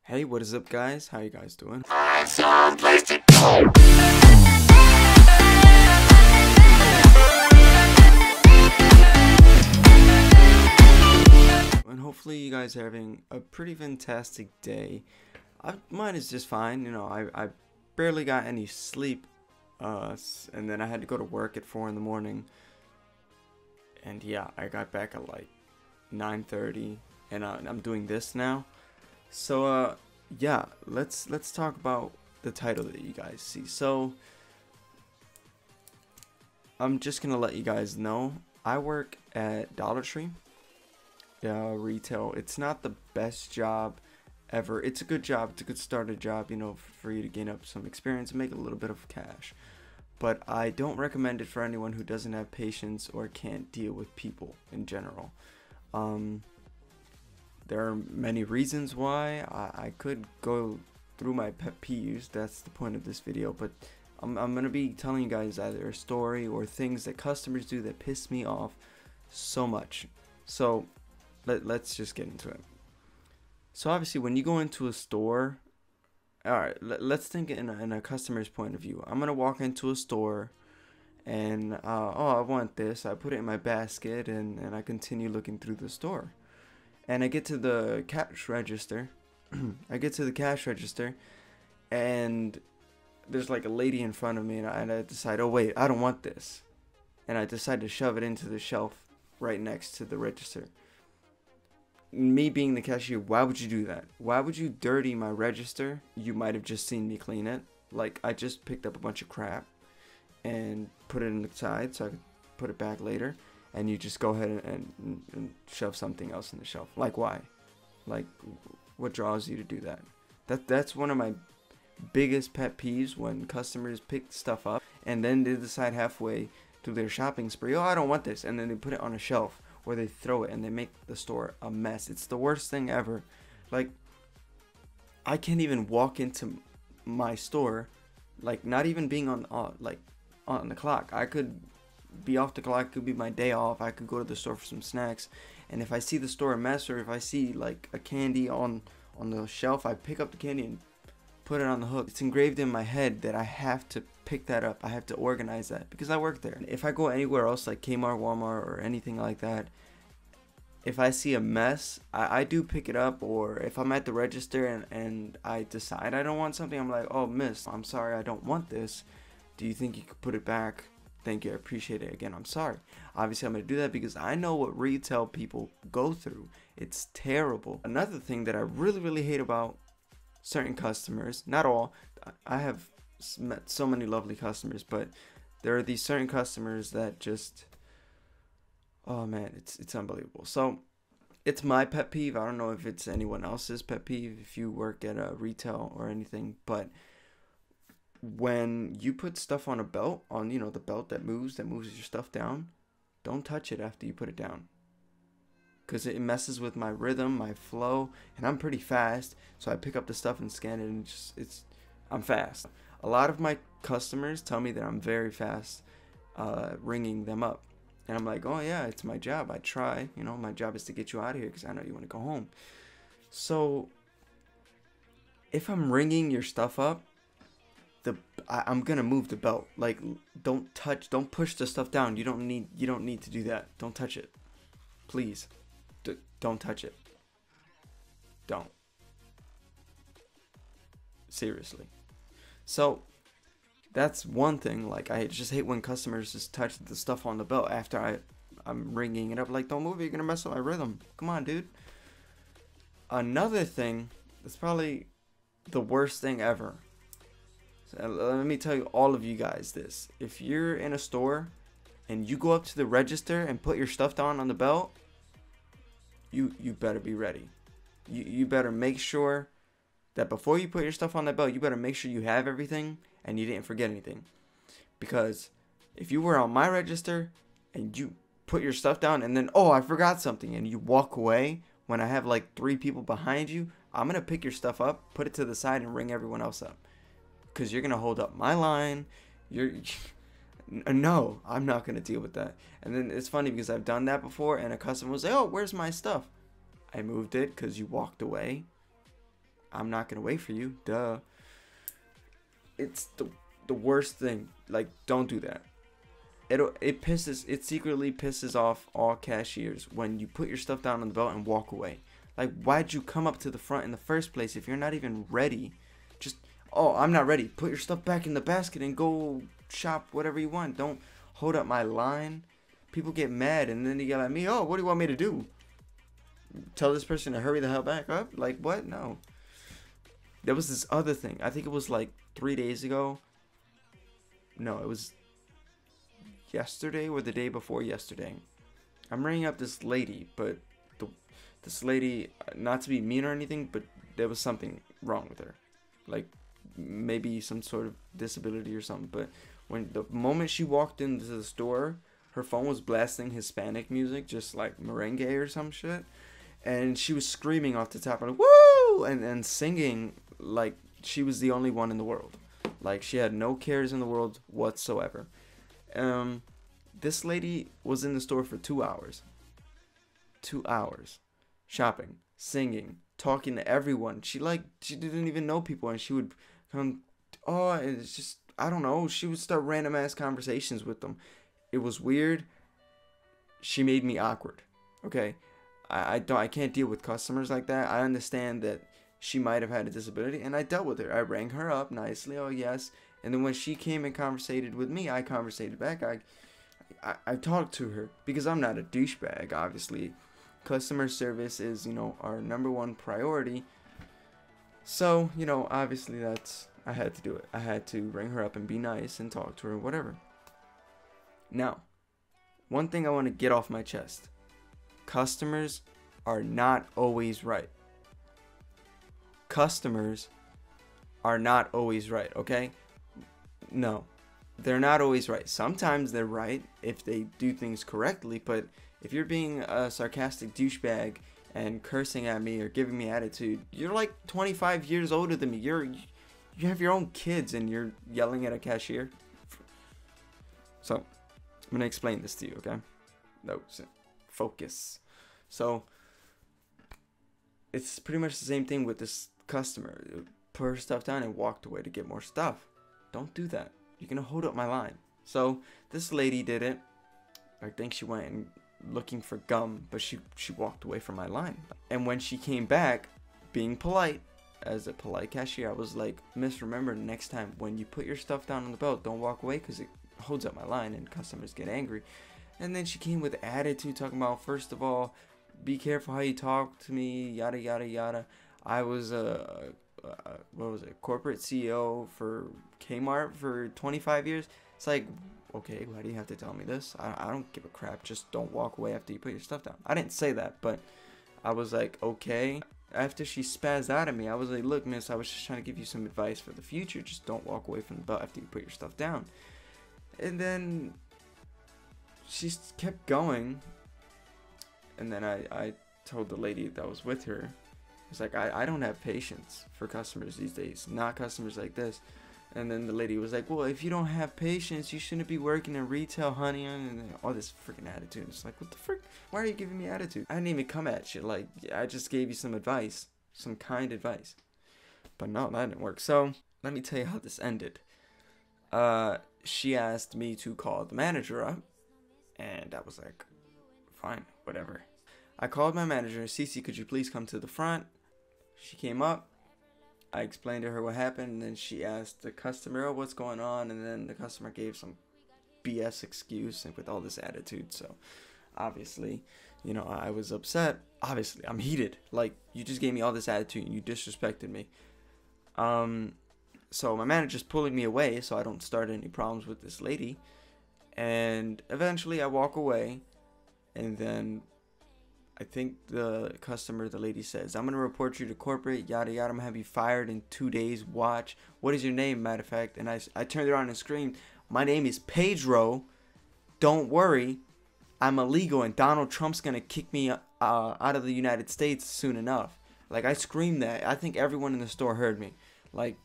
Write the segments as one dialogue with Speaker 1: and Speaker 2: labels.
Speaker 1: Hey, what is up, guys? How you guys doing? And hopefully you guys are having a pretty fantastic day. Mine is just fine. You know, I barely got any sleep, and then I had to go to work at 4 in the morning. And yeah, I got back at like 9:30, and I'm doing this now. So yeah, let's talk about the title that you guys see. So I'm just gonna let you guys know I work at Dollar Tree, retail. It's not the best job ever. It's a good job. It's a good starter job, you know, for you to gain up some experience and make a little bit of cash. But I don't recommend it for anyone who doesn't have patience or can't deal with people in general. There are many reasons why. I could go through my pet peeves. That's the point of this video. But I'm going to be telling you guys either a story or things that customers do that piss me off so much. So let's just get into it. So obviously when you go into a store, alright, let's think in a customer's point of view. I'm going to walk into a store and, oh, I want this. I put it in my basket and I continue looking through the store. And I get to the cash register. And there's like a lady in front of me, and I decide, oh wait, I don't want this. And I decide to shove it into the shelf right next to the register. Me being the cashier, why would you do that? Why would you dirty my register? You might have just seen me clean it. Like, I just picked up a bunch of crap and put it in the side so I could put it back later. And you just go ahead and shove something else in the shelf. Like, why? Like, what draws you to do that? That's one of my biggest pet peeves, when customers pick stuff up and then they decide halfway through their shopping spree, oh, I don't want this, and then they put it on a shelf or they throw it and they make the store a mess. It's the worst thing ever. Like, I can't even walk into my store, like, not even being on the clock. I could be off the clock, could be my day off, I could go to the store for some snacks, and if I see the store a mess, or if I see like a candy on the shelf, I pick up the candy and put it on the hook. It's engraved in my head that I have to pick that up. I have to organize that because I work there. If I go anywhere else like Kmart, Walmart, or anything like that, if I see a mess, I do pick it up. Or if I'm at the register and I decide I don't want something, I'm like, oh miss, I'm sorry, I don't want this. Do you think you could put it back? Thank you, I appreciate it. Again, I'm sorry. Obviously, I'm going to do that because I know what retail people go through. It's terrible. Another thing that I really hate about certain customers, not all, I have met so many lovely customers, but there are these certain customers that just, oh man, it's unbelievable. So it's my pet peeve. I don't know if it's anyone else's pet peeve if you work at a retail or anything, but when you put stuff on a belt, on, you know, the belt that moves your stuff down, don't touch it after you put it down, because it messes with my rhythm, my flow, and I'm pretty fast, so I pick up the stuff and scan it, and I'm fast. A lot of my customers tell me that I'm very fast ringing them up, and I'm like, oh yeah, it's my job. I try, you know, my job is to get you out of here because I know you want to go home. So if I'm ringing your stuff up, I'm gonna move the belt. Like, don't push the stuff down. You don't need to do that. Don't touch it, please. Don't touch it. Don't. Seriously. So that's one thing. Like, I just hate when customers just touch the stuff on the belt after I'm ringing it up. Like, don't move it, you're gonna mess up my rhythm. Come on, dude. Another thing that's probably the worst thing ever. Let me tell you, all of you guys, this. If you're in a store and you go up to the register and put your stuff down on the belt, you better be ready. You better make sure that before you put your stuff on that belt, you better make sure you have everything and you didn't forget anything. Because if you were on my register and you put your stuff down and then, oh, I forgot something, and you walk away when I have like 3 people behind you, I'm going to pick your stuff up, put it to the side, and ring everyone else up. Because you're going to hold up my line. No, I'm not going to deal with that. And then it's funny because I've done that before, and a customer was like, oh, where's my stuff? I moved it because you walked away. I'm not gonna wait for you. Duh. It's the worst thing. Like, don't do that. It secretly pisses off all cashiers when you put your stuff down on the belt and walk away. Like, why'd you come up to the front in the first place if you're not even ready? Just, oh, I'm not ready. Put your stuff back in the basket and go shop whatever you want. Don't hold up my line. People get mad and then they yell at me, oh, what do you want me to do? Tell this person to hurry the hell back up? Like, what? No. There was this other thing. I think it was like 3 days ago. No, it was yesterday or the day before yesterday. I'm ringing up this lady, but this lady, not to be mean or anything, but there was something wrong with her. Like, maybe some sort of disability or something. But when the moment she walked into the store, her phone was blasting Hispanic music, just like merengue or some shit. And she was screaming off the top of it, woo! And singing like she was the only one in the world. Like, she had no cares in the world whatsoever. This lady was in the store for 2 hours. 2 hours. Shopping, singing, talking to everyone. She didn't even know people, and she would come, oh, and it's just, I don't know, she would start random ass conversations with them. It was weird. She made me awkward. Okay? I can't deal with customers like that. I understand that she might have had a disability, and I dealt with her. I rang her up nicely, oh yes. And then when she came and conversated with me, I conversated back. I talked to her because I'm not a douchebag, obviously. Customer service is, our #1 priority. So, obviously I had to do it. I had to ring her up and be nice and talk to her, whatever. Now, one thing I want to get off my chest. Customers are not always right. Customers are not always right, okay? No, they're not always right. Sometimes they're right if they do things correctly, but if you're being a sarcastic douchebag and cursing at me or giving me attitude, you're like 25 years older than me. You have your own kids and you're yelling at a cashier. So, I'm going to explain this to you, okay? No, focus. So, it's pretty much the same thing with this customer. Put her stuff down and walked away to get more stuff. Don't do that. You're going to hold up my line. So, this lady did it. I think she went and looking for gum, but she walked away from my line. And when she came back, being polite, as a polite cashier, I was like, miss, remember, next time when you put your stuff down on the belt, don't walk away because it holds up my line and customers get angry. And then she came with attitude, talking about, first of all, be careful how you talk to me, yada yada yada. I was a corporate CEO for Kmart for 25 years. It's like, okay, why do you have to tell me this? I don't give a crap. Just don't walk away after you put your stuff down. I didn't say that, but I was like, okay. After she spazzed out at me, I was like, look, miss, I was just trying to give you some advice for the future. Just don't walk away from the belt after you put your stuff down. And then she kept going. And then I told the lady that was with her, it's like, I don't have patience for customers these days. Not customers like this. And then the lady was like, well, if you don't have patience, you shouldn't be working in retail, honey. And all this freaking attitude. It's like, what the frick? Why are you giving me attitude? I didn't even come at you. Like, I just gave you some advice. Some kind advice. But no, that didn't work. So, let me tell you how this ended. She asked me to call the manager up. And I was like, fine, whatever. I called my manager. Cece, could you please come to the front? She came up. I explained to her what happened, and then she asked the customer, oh, what's going on? And then the customer gave some BS excuse and with all this attitude. So, obviously, I was upset. Obviously, I'm heated. Like, you just gave me all this attitude and you disrespected me. So my manager's pulling me away so I don't start any problems with this lady. And eventually I walk away, and then I think the lady says, I'm going to report you to corporate, yada yada, I'm going to have you fired in 2 days, watch. What is your name, matter of fact? And I turned around and screamed, my name is Pedro, don't worry, I'm illegal and Donald Trump's going to kick me out of the United States soon enough. Like, I screamed that. I think everyone in the store heard me. Like,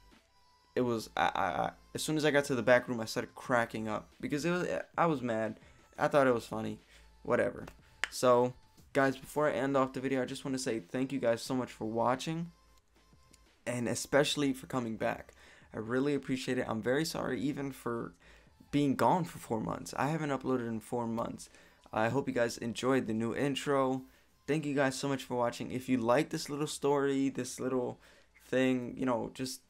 Speaker 1: it was, as soon as I got to the back room, I started cracking up because I was mad. I thought it was funny, whatever. So, guys, before I end off the video, I just want to say thank you guys so much for watching. and especially for coming back. I really appreciate it. I'm very sorry even for being gone for 4 months. I haven't uploaded in 4 months. I hope you guys enjoyed the new intro. Thank you guys so much for watching. If you like this little story, this little thing, just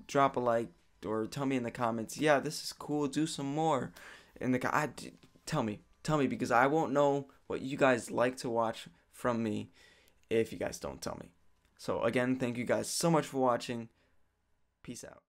Speaker 1: drop a like or tell me in the comments, yeah, this is cool, do some more. Tell me because I won't know what you guys like to watch from me if you guys don't tell me. So again, thank you guys so much for watching. Peace out.